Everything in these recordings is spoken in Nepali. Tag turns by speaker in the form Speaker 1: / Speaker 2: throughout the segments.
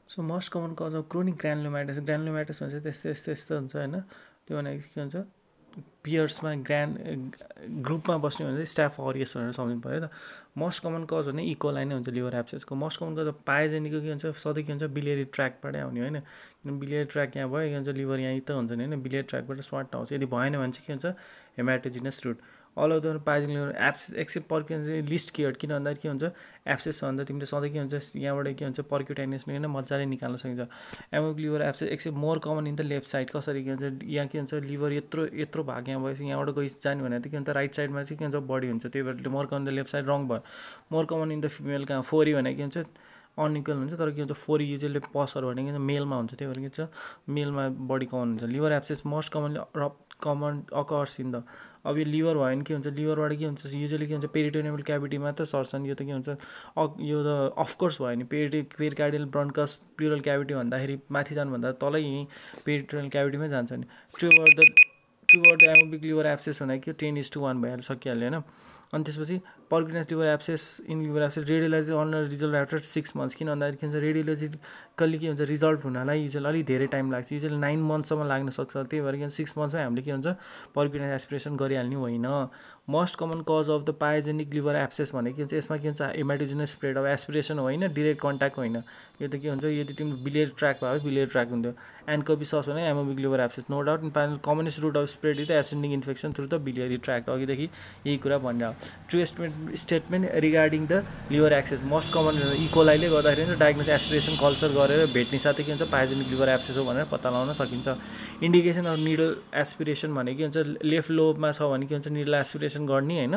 Speaker 1: So most common cause of chronic granulomatitis भन्छ त्यस्तो हुन्छ होइन। त्यो भनेको के हुन्छ पियर्समा ग्रुपमा बस्ने भने चाहिँ स्टाफ अरियस भनेर सम्झिनु पऱ्यो त। मोस्ट कमन कज भने इकोलाई नै हुन्छ लिभर एब्सेसको। मोस्ट कमन कज पायोजेनिकको के हुन्छ सधैँ के हुन्छ बिलियरी ट्र्याकबाटै आउने होइन। बिलियरी ट्र्याक यहाँ भयो के हुन्छ लिभर यहाँ त हुन्छ नि होइन, बिलियरी ट्र्याकबाट स्वाट आउँछ। यदि भएन भने चाहिँ के हुन्छ hematogenous route. All of the pyogenic abscess except percutaneous least cared. किन भन्दाखेरि के हुन्छ एब्सेस छ भन्दा तिमीले सधैँ के हुन्छ यहाँबाट के हुन्छ पर्क्युटाइनिसले होइन मजाले निकाल्न सकिन्छ। Amoebic liver abscess except more common in the left side. कसरी के हुन्छ यहाँ के हुन्छ लिभर यत्रो भाग यहाँ भएपछि यहाँबाट गइ जाने भने त के हुन्छ राइट साइडमा चाहिँ के हुन्छ बडी हुन्छ, त्यही भएर more common in the left side रङ भयो। More common in the female कहाँ फोरी भने के हुन्छ अनइक्वल हुन्छ, तर के हुन्छ फोरी युजली पसर भने के हुन्छ मेलमा हुन्छ, त्यही भएर के हुन्छ मेलमा बडी कमन हुन्छ। Liver abscess most common occurs in the. अब यो लिभर भयो भने के हुन्छ लिभरबाट के हुन्छ युजली के हुन्छ पेरिटोनियल क्याभिटीमा त सर्छन्। यो त के हुन्छ यो त अफकोर्स भयो नि पेरिकार्डियल ब्रोन्कस प्लुरल क्याभिटी भन्दाखेरि माथि जानुभन्दा तलै यहीँ पेरिटोनियल क्याभिटीमै जान्छ नि। True or the amoebic liver abscess भनेको 10:1 भइहाल्यो सकिहाल्यो होइन। अनि त्यसपछि percutaneous liver abscess in liver abscess radiology अनर रिजल्ट आफ्टर 6 months। किन भन्दाखेरि के हुन्छ रेडियोलोजिकल्ली के हुन्छ रिजल्ट हुनलाई युजली अलिक धेरै टाइम लाग्छ, युजली 9 monthsसम्म लाग्न सक्छ। त्यही भएर के 6 monthsमै हामीले के हुन्छ पर्क्युटाइनिस एस्पिरेसन गरिहाल्ने होइन। Most common cause of the pyogenic liver abscess भनेको के हुन्छ यसमा के हुन्छ हेमाटोजिनस स्प्रेड। अब एस्पिरेसन होइन डिरेक्ट कन्ट्याक्ट होइन। यो त के हुन्छ यदि तिम्रो बिलियरी ट्र्याक भयो बिलियरी ट्र्याक हुन्थ्यो। एन्कोबी सस भने amoebic liver abscess no doubt commonest route of spread is the ascending infection through the biliary tract. अघिदेखि यही कुरा भनिरहेको। True statement regarding the liver abscess most common इकोलाइले गर्दाखेरि डायग्नोस एस्पिरेसन कल्चर गरेर भेट्ने साथै के हुन्छ पायोजेनिक लिभर एब्सेस हो भनेर पत्ता लगाउन सकिन्छ। इन्डिकेसन अफ निडल एस्पिरेसन भनेको के हुन्छ लेफ्ट लोबमा छ भने के हुन्छ निडल एस्पिरेसन गर्ने होइन।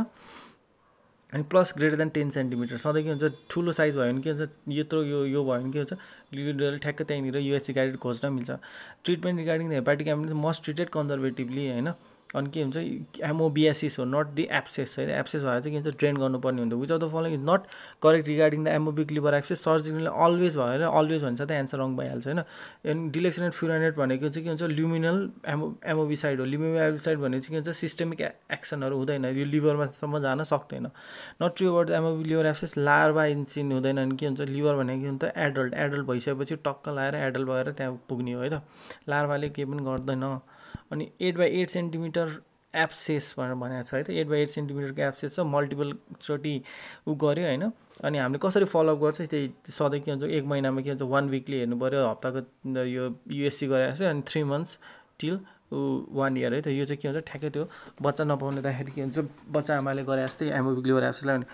Speaker 1: अनि प्लस ग्रेटर देन 10 सेन्टिमिटर। सधैँ के हुन्छ ठुलो साइज भयो भने के हुन्छ यत्रो यो भयो भने के हुन्छ लिडल ठ्याक्क त्यहीँनिर युएससी गाइडेड खोज्न मिल्छ। Treatment regarding the hepatic ambulance must treated conservatively होइन। अनि के हुन्छ एमोबियासिस हो नट दि एब्सेस होइन। एब्सेस भएर चाहिँ के हुन्छ ड्रेन गर्नुपर्ने हुन्छ। Which of the following is not correct regarding the amoebic liver abscess surgical always भएर अलवेज भन्छ त एन्सर रङ भइहाल्छ होइन। एन्ड डिलेक्सनेट फ्युरानेट भनेको चाहिँ के हुन्छ ल्युमिनल एमोबिसाइड हो। एमोबिसाइड भनेको चाहिँ के हुन्छ सिस्टेमिक एक्सनहरू हुँदैन, यो लिभरमासम्म जान सक्दैन। Not true about the amoebic liver abscess larva इन्सिन हुँदैन। अनि के हुन्छ लिभर भनेको के हुन्छ एडल्ट भइसकेपछि टक्क लाएर एडल्ट भएर त्यहाँ पुग्ने हो है त, लार्भाले केही पनि गर्दैन। अनि 8/8 सेन्टिमिटर एब्सेस भनेर भनेको छ है त। 8/8 सेन्टिमिटरको एब्सेस छ, मल्टिपल चोटि ऊ गऱ्यो होइन। अनि हामीले कसरी फलोअप गर्छ त्यही सधैँ के हुन्छ 1 महिनामा के हुन्छ 1 विकली हेर्नु पऱ्यो, हप्ताको यो युएससी गरेर चाहिँ अनि 3 months टिल 1 year है त। यो चाहिँ के हुन्छ ठ्याक्कै त्यो बच्चा नपाउनेदाखेरि के हुन्छ बच्चा आमाले गरे जस्तै एमोबिक लिभर एब्सेसलाई भने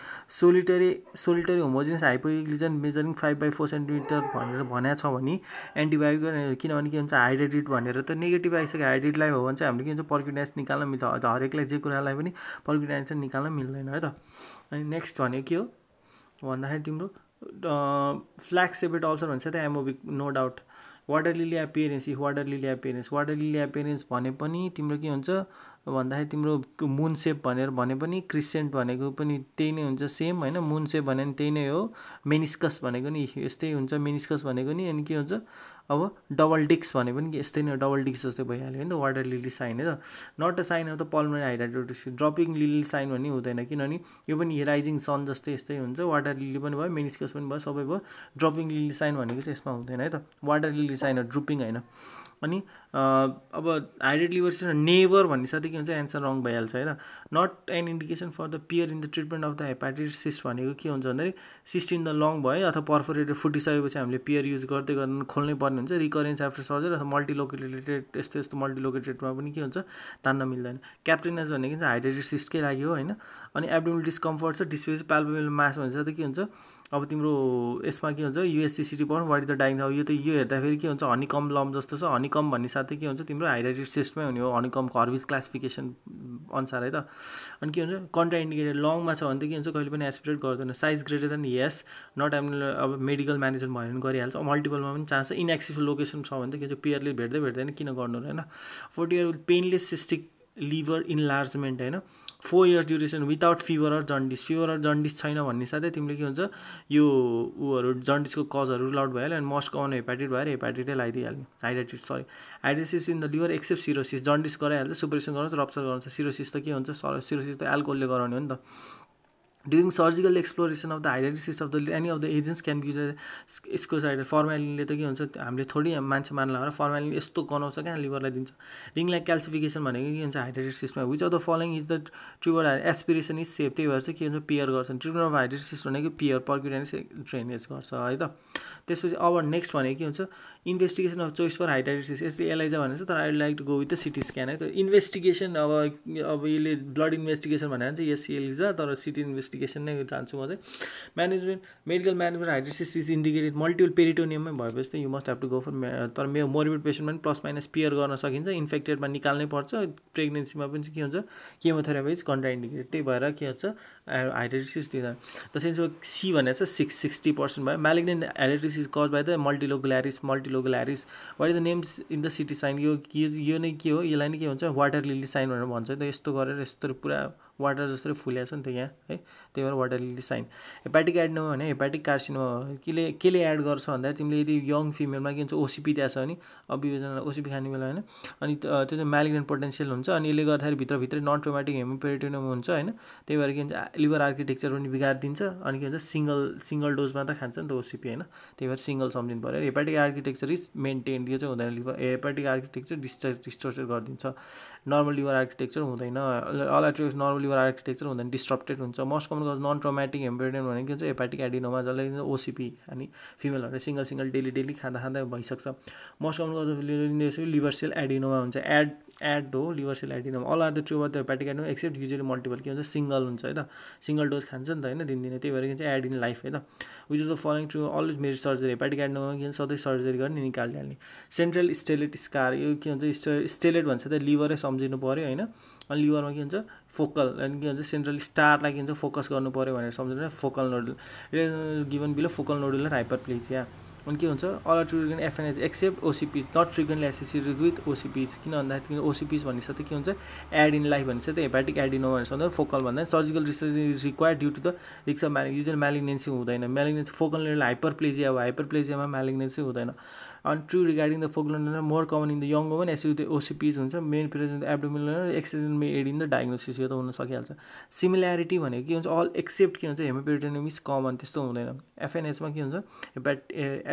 Speaker 1: सोलिटरी होमोजिनस हाइपोग्लिजन मेजरिङ 5/4 सेन्टिमिटर भनेर भनेको छ भने एन्टिबायोटिक। किनभने के हुन्छ हाइड्रेटेड भनेर त नेगेटिभ आइसक्यो। हाइड्रेटलाई हो भने चाहिँ हामीले के हुन्छ पर्क्युटाइनिस निकाल्न मिल्छ, हरेकलाई जे कुरालाई पनि पर्क्युटाइनिस चाहिँ निकाल्न मिल्दैन है त। अनि नेक्स्ट भनेको के हो भन्दाखेरि तिम्रो फ्ल्याक्स सेपेट अल्सर भन्छ त amoebic no doubt. Water lily appearance water lily appearance भने पनि तिम्रो के हुन्छ भन्दाखेरि तिम्रो मुन सेप भनेर भने पनि क्रिसेन्ट भनेको पनि त्यही नै हुन्छ सेम होइन। मुन सेप भने पनि त्यही नै हो। मेनिस्कस भनेको नि यस्तै हुन्छ मेनिस्कस भनेको नि। अनि के हुन्छ अब डबल डिक्स भने पनि यस्तै नै डबल डिक्स जस्तै भइहाल्यो होइन त वाटर लिली साइन है त। Not a sign of the pulmonary hydatidosis drooping lily sign भन्ने हुँदैन, किनभने यो पनि राइजिङ सन जस्तै यस्तै हुन्छ। वाटर लिली पनि भयो मेनिस्कस पनि भयो सबै भयो। ड्रपिङ लिली साइन भनेको चाहिँ यसमा हुँदैन है त, वाटर लिली साइन हो ड्रुपिङ होइन। अनि अब हाइड्रेट लिभर सिन्ड्रोम नेभर भन्ने साथै के हुन्छ एन्सर रङ भइहाल्छ है त। Not an indication for the PAIR in the treatment of the hepatitis cyst भनेको के हुन्छ भन्दाखेरि सिस्ट इन द लङ भयो अथवा पर्फोरेटेड फुटिसकेपछि हामीले पियर युज गर्दै गर्दा खोल्नै पर्ने हुन्छ। रिकरेन्स आफ्टर सर्जरी अथवा मल्टिलोकेटेड यस्तो मल्टिलोकेटेडमा पनि के हुन्छ तान्न मिल्दैन। क्याप्टेनाइज भनेको चाहिँ हाइड्रेटेड सिस्टकै लागि हो होइन। अनि एब्डोमिनल डिस्कम्फर्ट छ डिस्पेस पाल्पेबल मास भन्छ त के हुन्छ अब तिम्रो यसमा के हुन्छ युएससीसिटी पढ्नु वाट इज द डायग्नोस। अब यो त यो हेर्दाखेरि के हुन्छ हनीकम लम्ब जस्तो छ। हनीकम भन्ने साथै के हुन्छ तिम्रो हाइड्रेटेड सिस्टमै हुने हो हनीकमको हर्भिज क्लासिफिकेसन अनुसार है त। अनि के हुन्छ कन्ट्रा इन्डिकेटेड लङमा छ भने त के हुन्छ कहिले पनि एस्पिरेट गर्दैन। साइज ग्रेटर देन यस नट एब्डोमिनल अब मेडिकल म्यानेजर भयो भने गरिहाल्छ। मल्टिपलमा पनि चान्स छ। इनएक्सेसिबल लोकेसन छ भने त के हुन्छ पियरले भेट्दैन किन गर्नु होइन। 40 year with painless cystic liver enlargement होइन 4 years duration without fever or jaundice छैन भन्ने साथै तिमीले के हुन्छ यो ऊहरू जन्डिसको कजहरू रुल आउट भइहाल्यो। अनि मोस्ट कमन हेपाटाइटिस भएर हेपाटाइटै लगाइदिइहाल्ने hydatidosis in the liver except cirrhosis jaundice गराइहाल्छ सुपरेसन गराउँछ रप्चर गराउँछ। सिरोसिस त के हुन्छ सिरोसिस त एल्कोहलले गराउने हो नि त। During surgical exploration of the hydatitis of the any of the agents can be used यसको साइड फर्मालिनले त के हुन्छ हामीले थोडी मान्छे मान्ला हो फर्मालिन यस्तो गनाउँछ क्या लिभरलाई दिन्छ रिङ लाइक क्याल्सिफिकेसन भनेको के हुन्छ हाइड्राइटिसमा which of the following is the trigger aspiration is safe त्यही भएर चाहिँ के हुन्छ पेयर गर्छन् ट्रिटमेन्ट अफ हाइड्राइटिस भनेको पेयर पर्क्युटेनियस ड्रेनेज गर्छ है त त्यसपछि अब नेक्स्ट भनेको के हुन्छ investigation of choice for hydatidosis यसले एलाइजा भनेको छ तर I would like to go with the CT scan है त इन्भेस्टिगेसन अब यसले ब्लड इन्भेस्टिगेसन भनेर चाहिँ यस एलिजा तर सिटी इन्भेस्टिगेसन नै जान्छु म चाहिँ management medical management hydatidosis is indicated multiple पेरिटोनियममै भएपछि त you must have to go for तर मेरो मोर्बिड पेसेन्टमा पनि प्लस माइनस पियर गर्न सकिन्छ इन्फेक्टेडमा निकाल्नै पर्छ प्रेग्नेन्सीमा पनि के हुन्छ केमोथेरापी इज कन्ट्राइन्डिकेटेड त्यही भएर के हुन्छ हाइड्राइटिस दिँदा त्यसैले सी भनेको छ 60% भयो malignant hydatidosis is cause by the multilocularis what is the names in the CT sign यो नै के हो यसलाई नै के हुन्छ वाटर लिली साइन भनेर भन्छ त यस्तो गरेर यस्तो पुरा वाटर जस्तै फुलेको छ नि त यहाँ है त्यही भएर water lily sign hepatic adenoma भने हेपाटिक कार्सिनोमा केले एड गर्छ भन्दा तिमीले यदि यङ फिमेलमा के हुन्छ ओसिपी त्यहाँ छ भने अब विवेचना ओसिपी खाने बेला होइन अनि त्यो चाहिँ म्यालिग्नेन्ट पोटेन्सियल हुन्छ अनि यसले गर्दाखेरि भित्रभित्रै नन ट्रोमेटिक हेमोपेरिटोनियम हुन्छ होइन त्यही भएर के हुन्छ लिभर आर्किटेक्चर पनि बिगारिदिन्छ अनि के भन्छ सिङ्गल डोजमा त खान्छ नि त ओसिपी होइन त्यही भएर सिङ्गल सम्झिनु पऱ्यो हेपाटिक आर्किटेक्चर इज मेन्टेन यो चाहिँ हुँदैन लिभर हेपाटिक आर्किटेक्चर डिस्टोर्टेड गरिदिन्छ नर्मल लिभर आर्किटेक्चर हुँदैन अल नर्मल लिभर आर्किटेक्चर हुँदैन डिस्ट्रप्टेड हुन्छ most common cause non traumatic hemoperitoneum भनेको के हुन्छ हेपाटिक एडिनोमा जसलाई ओसिपी अनि फिमेलहरूले सिङ्गल डेली खाँदा भइसक्छ most common cause liver cell adenoma हुन्छ एड हो liver cell adenoma all are the true the hepatic adenoma except usually multiple के हुन्छ सिङ्गल हुन्छ है त सिङ्गल डोज खान्छ नि त होइन दिनदिनै त्यही भएर के चाहिँ एड इन लाइफ है त which is the following true always मेरी सर्जरी हेपाटिक एडिनोमा के हुन्छ सधैँ सर्जरी गर्ने निकालिहाल्ने सेन्ट्रल स्टेलेट स्कार यो के हुन्छ स्टेलेट भन्छ त लिभरै सम्झिनु पऱ्यो होइन अनि लिभरमा के हुन्छ फोकल अनि के भन्छ सेन्ट्रल स्टारलाई के हुन्छ फोकस गर्नु पऱ्यो भनेर सम्झिनु focal nodule given below focal nodular hyperplasia अनि के हुन्छ all treatment FNH except OCPs not frequently associated with OCPs किन भन्दाखेरि ओसिपिज भनिसक्दा के हुन्छ एड इन लाइफ भनिसक्दा हेपाटिक एडिनोमा भनेर फोकल भन्दा surgical research is required due to the रिक्स अफ युजल म्यालिग्नेन्सी हुँदैन म्यालिग्नेन्सी फोकल हाइपरप्लेजिया हो हाइपरप्लेजियामा म्यालिग्नेन्सी हुँदैन अनि true regarding the focal more common in the young woman S the OCPs हुन्छ men present abdominal accident may aid in the diagnosis यो त हुन सकिहाल्छ सिमिल्यारिटी भनेको के हुन्छ अल एक्सेप्ट के हुन्छ हेमोपेरिटोनियम इज कमन त्यस्तो हुँदैन एफएनएचमा के हुन्छ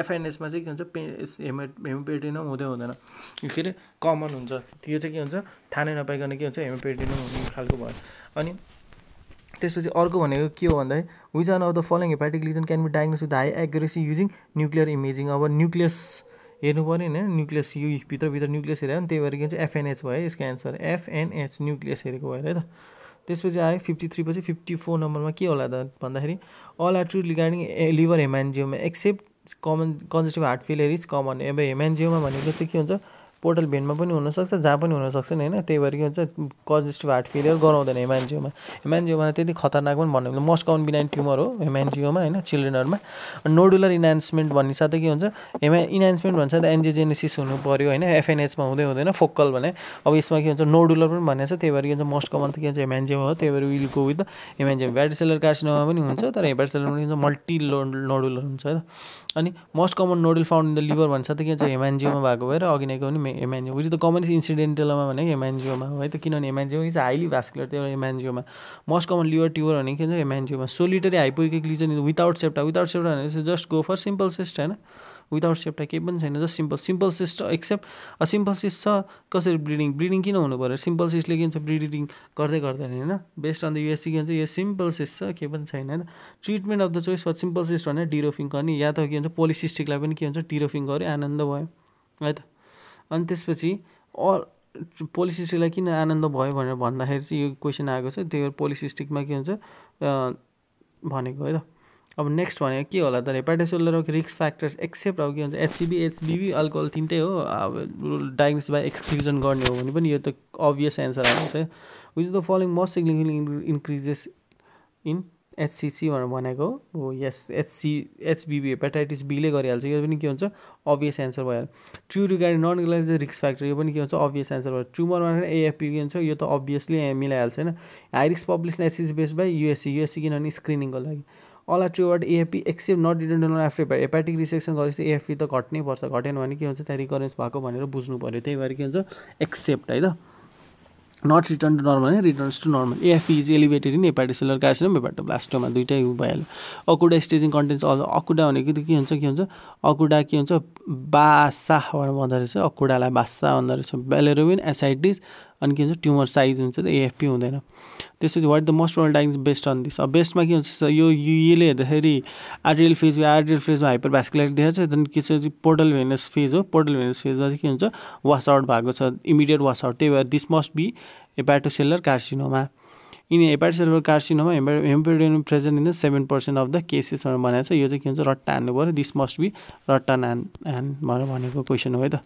Speaker 1: एफएनएचमा चाहिँ के हुन्छ हेमोपेरिटोनियम हुँदैन के अरे कमन हुन्छ त्यो चाहिँ के हुन्छ थाहा नै नपाइकन के हुन्छ हेमोपेरिटोनियम हुने खालको भयो अनि त्यसपछि अर्को भनेको के हो भन्दाखेरि which one of the following hepatic lesion can be diagnose with high accuracy using nuclear imaging अब न्युक्लियस हेर्नु पऱ्यो नि न्युक्लियस यो भित्र न्युक्लियस हेऱ्यो नि त्यही भएर के भन्छ एफएनएच भयो यसको एन्सर एफएनएच न्युक्लियस हेरेको भएर है त त्यसपछि आयो 53 पछि 54 नम्बरमा के होला त भन्दाखेरि all are true regarding liver hemangioma except common congestive heart failure is common अब हेमान्जियोमा भनेको चाहिँ के हुन्छ पोर्टल भेनमा पनि हुनसक्छ जहाँ पनि हुनसक्छ नि होइन त्यही भएर के हुन्छ कन्जेस्टिभ हार्ट फेलियर गराउँदैन हेमान्जियोमा त्यति खतरनाक पनि भन्नु मोस्ट कमन बिनाइन ट्युमर हो हेमान्जियोमा होइन चिल्ड्रेनहरूमा नोडुलर इन्हान्समेन्ट भन्ने साथै के हुन्छ इन्हान्समेन्ट भन्छ त एन्जियोजेनेसिस हुनु पऱ्यो होइन एफएनएचमा हुँदैन फोकल भने अब यसमा के हुन्छ नोडुलर पनि भनेको छ त्यही भएर के हुन्छ मोस्ट कमन त के हुन्छ हेमान्जियोमा हो त्यही भएर will go with the hemangioma hepatocellular carcinoma पनि हुन्छ तर हेपाटोसेलुलर पनि हुन्छ मल्टी नोडुलर हुन्छ है त अनि most common nodule found in the liver भन्छ त के हुन्छ हेमान्जियोमा भएको भएर अघि नैको पनि हेमान्जियोमा विच द कमन इन्सिडेन्टलमा भनेको हेमान्जियोमा हो है त किनभने हेमान्जियोमा इज हाइली भास्कुलर त्यही भएर haemangioma most common liver tumour भनेको के हुन्छ haemangioma solitary hypoechoic lesion without septa भनेको just go for simple cyst होइन विदाउट सेप्टा केही पनि छैन just simple cyst except simple cyst छ कसरी ब्लिडिङ किन हुनु पऱ्यो सिम्पल सिस्टले के हुन्छ ब्लिडिङ गर्दैन होइन बेस्ड अन द युएससी के हुन्छ यो सिम्पल सिस्ट छ केही पनि छैन होइन treatment of the choice for simple cyst भने डिरोफिङ गर्ने या त के हुन्छ पोलिसिस्टिकलाई पनि के हुन्छ डिरोफिङ गर्यो आनन्द भयो है त अनि त्यसपछि पोलिसिस्टिकलाई किन आनन्द भयो भनेर भन्दाखेरि चाहिँ यो क्वेसन आएको छ त्यही भएर पोलिसिस्टिकमा के हुन्छ भनेको है त अब नेक्स्ट भनेको के होला त हेपाटोसेलुलर रिस्क फ्याक्टर्स एक्सेप्ट अब के भन्छ एचबी अल्कोहल तिनटै हो अब डायग्नोसिस बाई एक्सक्लुजन गर्ने हो भने पनि यो त अभियस एन्सर आउँछ which is the following most significant increases in HCC भनेर भनेको हो यस एचबिबी हेपाटाइटिस बीले गरिहाल्छ यो पनि के हुन्छ अभियस एन्सर भयो true regarding none regarding risk factor यो पनि के हुन्छ अभियस एन्सर भयो ट्युमरमा एएफपी के हुन्छ यो त अभियसली मिलाइहाल्छ होइन high risk population HCC based by USC किनभने स्क्रिनिङको लागि all are true word AFP except not detained after hepatic resection गरेपछि एएफपी त घट्नै पर्छ घटेन भने के हुन्छ त्यहाँ रिकरेन्स भएको भनेर बुझ्नु पऱ्यो त्यही भएर के हुन्छ एक्सेप्ट है त not return to normal returns to normal AFP is elevated in hepatocellular carcinoma hepatoblastoma दुइटै भइहाल्यो अकुडा स्टेजिङ कन्टेन्ट्स अकुडा भनेको के हुन्छ अकुडा के हुन्छ बासा भन्दो रहेछ अकुडालाई बासा भन्दो रहेछ बेलेरुबिन एसाइटिस अनि के हुन्छ ट्युमर साइज हुन्छ त एएफपी हुँदैन त्यसपछि what the most probable diagnosis based on this अब बेस्टमा के हुन्छ यो यसले हेर्दाखेरि आर्टेरियल फेजमा हाइपरभास्कुलारिटी देखाएको छ जुन के छ पोर्टल भेनस फेज हो पोर्टल भेनस फेजमा चाहिँ के हुन्छ वास आउट भएको छ इमिडिएट वास आउट त्यही भएर this must be hepatocellular carcinoma in hepatocellular carcinoma hemoperitoneum present in the 7% of the cases भनेको छ यो चाहिँ के हुन्छ रट्टा हान्नु पऱ्यो दिस मस्ट बी रट्टा ह्यान्ड भनेको क्वेसन हो है त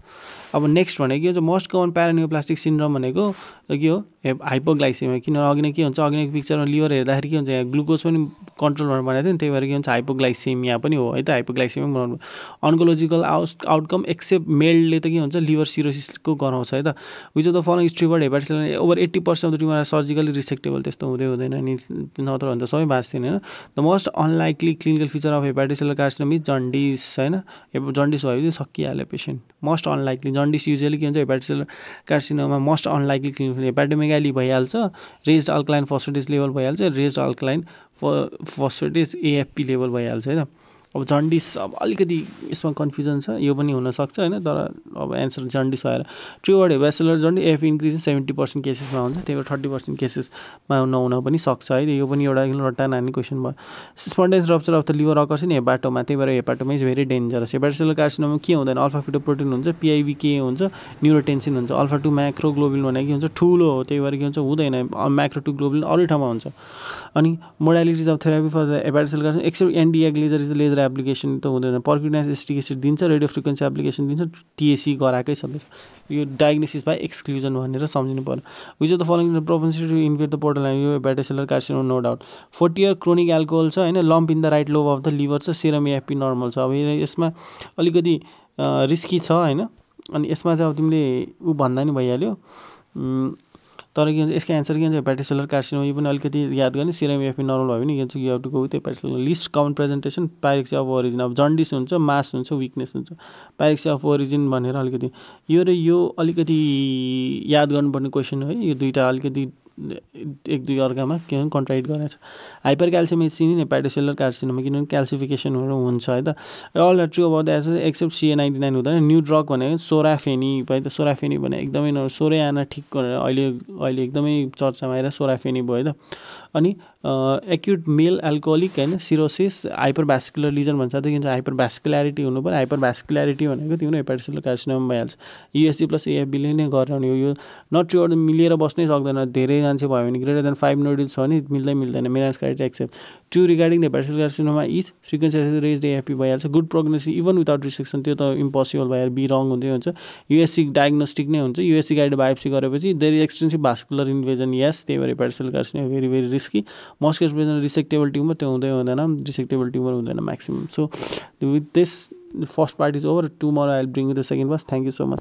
Speaker 1: अब नेक्स्ट भनेको के हुन्छ मोस्ट कमन प्यारानियोप्लास्टिक सिन्ड्रोम भनेको के हो हाइपोग्लाइसेमिया किनभने अघि नै के हुन्छ अघि नै पिक्चरमा लिभर हेर्दाखेरि के हुन्छ यहाँ ग्लुकोज पनि कन्ट्रोल भनेर भनेको थियो नि त्यही भएर के हुन्छ हाइपोग्लाइसेमिया पनि हो है त हाइपोग्लाइसेमिया बनाउनु अन्कोलोजिकल आउटकम एक्सेप्ट मेलले त के हुन्छ लिभर सिरोसिसको गराउँछ है त which of the following triggered hepatocellular over 80% of the tumour surgically resectable त्यस्तो हुँदैन नि नत्र भने त सबै बाँच्थेन होइन the most unlikely clinical feature of hepatocellular carcinoma is jaundice होइन जन्डिस भएपछि सकिहाल्यो patient most unlikely jaundice usually के हुन्छ hepatocellular carcinoma most unlikely clinical hepatomegaly भइहाल्छ रेज्ड अल्कलाइन फोस्फेटेज लेभल भइहाल्छ raised alkaline phosphatase AFP level भइहाल्छ है त अब जन्डिस अब अलिकति यसमा कन्फ्युजन छ यो पनि हुनसक्छ होइन तर अब एन्सर जन्डिस भएर triggered hepatocellular jaundice F increase 70% केसेसमा हुन्छ त्यही भएर 30% केसेसमा नहुन पनि सक्छ है यो पनि एउटा रट्टा नानी क्वेसन भयो spontaneous rupture of the liver occurs in hepatoma त्यही भएर hepatoma is very dangerous hepatocellular carcinoma के हुँदैन अल्फा फिटोप्रोटिन हुन्छ पिआइभी हुन्छ न्युरोटेन्सिन हुन्छ अल्फा 2 म्याक्रोग्लोबुलिन भनेको के हुन्छ ठुलो हो त्यही भएर के हुन्छ हुँदैन म्याक्रो 2 ग्लोबुलिन अरू ठाउँमा हुन्छ अनि modalities of therapy for the hepatocellular carcinoma except एन्टिएग्लेजर इज द लेजर एप्लिकेसन त हुँदैन पर्क्युटिनाइज एसिटिक एसिड दिन्छ रेडियो फ्रिक्वेन्सी एप्लिकेसन दिन्छ टिएसी गराएकै छ यो डायग्नोसिस बाई एक्सक्लुजन भनेर सम्झिनु पर्यो which of the following propensity to invade the portal यो hepatocellular carcinoma no doubt 40 year chronic alcohol छ होइन lump in the right lobe of the liver छ सेरम एएफपी नर्मल छ अब यसमा अलिकति रिस्की छ होइन अनि यसमा चाहिँ अब तिमीले भन्दा नि भइहाल्यो तर के भन्छ यसको एन्सर के हुन्छ हेपाटोसेलुलर कार्सिनोमा यो पनि अलिकति याद गर्ने सेरम एएफपी नर्मल भयो भने के हुन्छ you have to go with hepatocellular least common presentation pyrexia of origin अब जन्डिस हुन्छ मास हुन्छ विकनेस हुन्छ पाइरेक्सिया अफ ओरिजिन भनेर अलिकति यो अलिकति याद गर्नुपर्ने क्वेसन हो है यो दुईवटा अलिकति एक दुई अर्कामा के भन्छ कन्ट्राडिक्ट गरेको छ hyper calcium seen in hepatocellular carcinoma किनभने क्याल्सिफिकेसनहरू हुन्छ है त all true about that except CA99 हुँदैन न्यू ड्रग भनेको सोराफेनी है त सोराफेनी भने एकदमै सोरेआना ठिक अहिले एकदमै चर्चामा आएर सोराफेनी भयो है त अनि एक्युट मेल एल्कोहोलिक होइन सिरोसिस हाइपरभास्कुलर लिजन भन्छ त्यो के हुन्छ हाइपरभास्कुल्यारिटी हुनु पऱ्यो हाइपरभास्कुल्यारिटी भनेको तिम्रो हेपाटोसेलुलर कार्सिनोमा भइहाल्छ युएससी प्लस एएफबीले नै गराउने यो नट ट्रु मिलेर बस्नै सक्दैन धेरै मान्छे भयो भने ग्रेटर देन 5 नोडुल्स छ भने मिल्दैन Milan's criteria except true regarding the hepatocellular carcinoma is frequency raised AFP भइहाल्छ good prognosis even without restriction त्यो त इम्पोसिबल भएर बी रङ हुँदै हुन्छ युएससी डायग्नोस्टिक नै हुन्छ युएससी गाइडेड बायोप्सी गरेपछि there is extensive vascular invasion यस त्यही भएर hepatocellular carcinoma very very risky most case resectable tumour त्यो हुँदैन रिसेक्टेबल ट्युमर हुँदैन maximum so with this first part is over tomorrow I will bring you the second part thank you so much